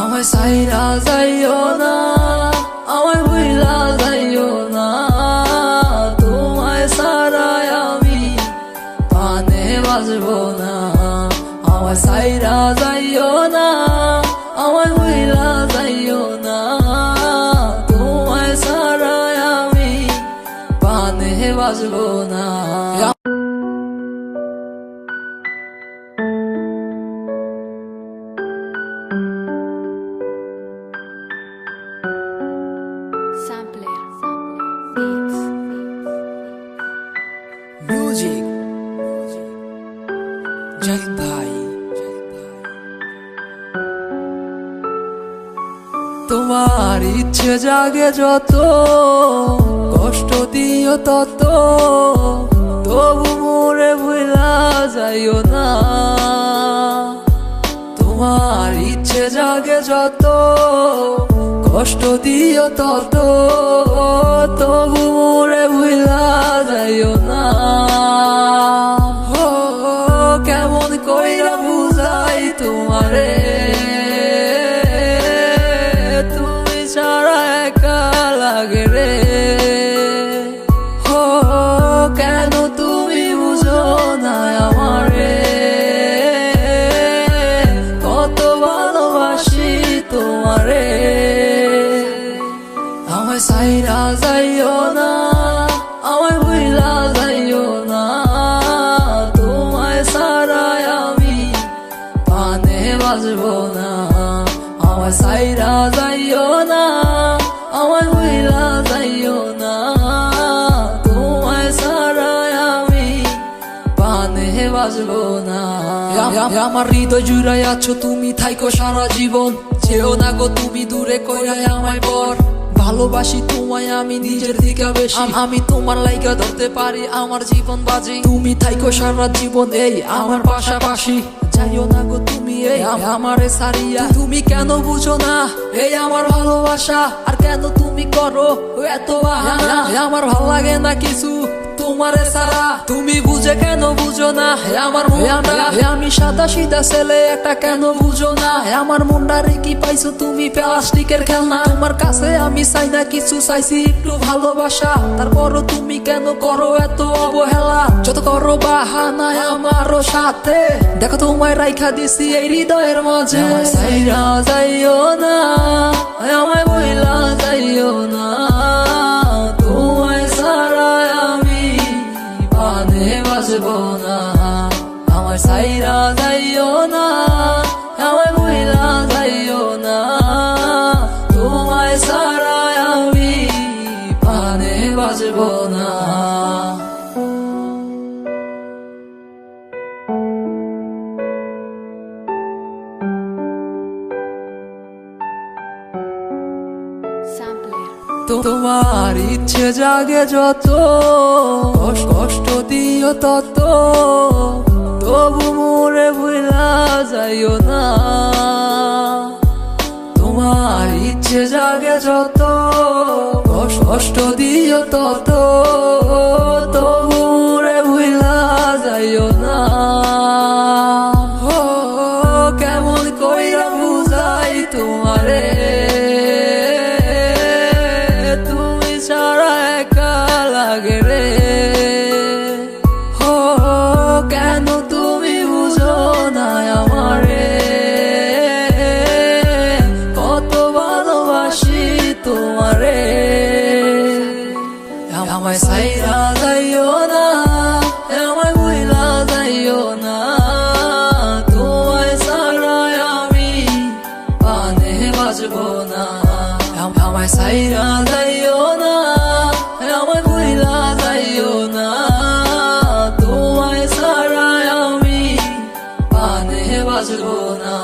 আমায় সাইরা যাইও না, আমায় ভুইলা যাইও না, তোমায় ছাড়াই আমি পানে বাজবো না। আমায় সাইরা যাইও না, আমায় ভুইলা যাইও না, তোমায় ছাড়াই আমি পানে বাজবো না। মিউজিক জাহিদ ভাই। তোমার ইচ্ছে জাগে যত, কষ্ট দিও তত, তবু মোরে ভুলা যাইও না। তোমার ইচ্ছে জাগে যত, কষ্ট দিও তত, তবু মোরে ভুলা যাইও না। কেমন কইরা বুঝাই তোমারে, তুমি ছাড়া একা লাগে রে। কেন তুমি বুঝো না আমারে, কত ভালোবাসি তোমারে। আমায় সাইরা যাইও না, আমায় ভুইলা যাইও না, তোমায় ছাড়াই আমি পানে বাজবো না। আমায় সাইরা যাইও না, আমায় ভুইলা যাইও না, তোমায় ছাড়াই আমি পানে বাজবো না। আমার হৃদয় জুড়াই আছো তুমি, থাইকো সারা জীবন। যেও না গো তুমি দূরে কইরাই আমায় পর। ভালোবাসি তোমায় আমি নিজের দিকে বেশি, আমি তোমার লাইগা ধরতে পারি আমার জীবন বাজি। তুমি থাইকো সারা জীবন এই আমার পাশাপাশি। যাইও না গো তুমি এই আমারে সারিয়া, তুমি কেন বুঝো না এই আমার ভালোবাসা। আর কেন তুমি করো এত বাহানা, আমার ভাল লাগে না কিছু তোমারে সারা। তুমি বুঝে কেন বুঝো না আমার মনটা, আমি সাদা সিধা ছেলে একটা কেন বুঝো না আমার মনটারে। কি পাইছো তুমি প্লাস্টিকের খেলনা, তোমার কাছে আমি চাই না কিছু, চাইছি একটু ভালোবাসা। তারপরও তুমি কেন করো এত অবহেলা, যত করো বাহানা আমারও সাথে। দেখো তোমায় রাইখা দিছি এই হৃদয়ের মাঝে। আমায় সাইরা যাইও না, আমায় ভুইলা যাইও না, তোমায় ছাড়াই আমি পানে বাজবো না। আমায় সাইরা যাইও না, আমায় ভুইলা যাইও না, তোমায় ছাড়াই আমি পানে বাজবো না। তোমার ইচ্ছে জাগে যত, কষ্ট দিও তত, তবু মোরে ভুলা যাইও না। তোমার ইচ্ছে জাগে যত, কষ্ট দিও তত, তবু মোরে ভুলা যাইও না। কেমন কইরা বুঝাই তোমারে, তুমি ছাড়া একা লাগে রে। কেন তুমি বুঝো না আমারে, কত ভালোবাসি তোমারে। আমায় সাইরা যাইও না, আমায় ভুইলা যাইও না, তোমায় ছাড়াই আমি পানে বাজবো না। আমায় সাইরা যাইও না, আমায় ভুইলা যাইও না, তোমায় ছাড়াই আমি পানে বাজবো না।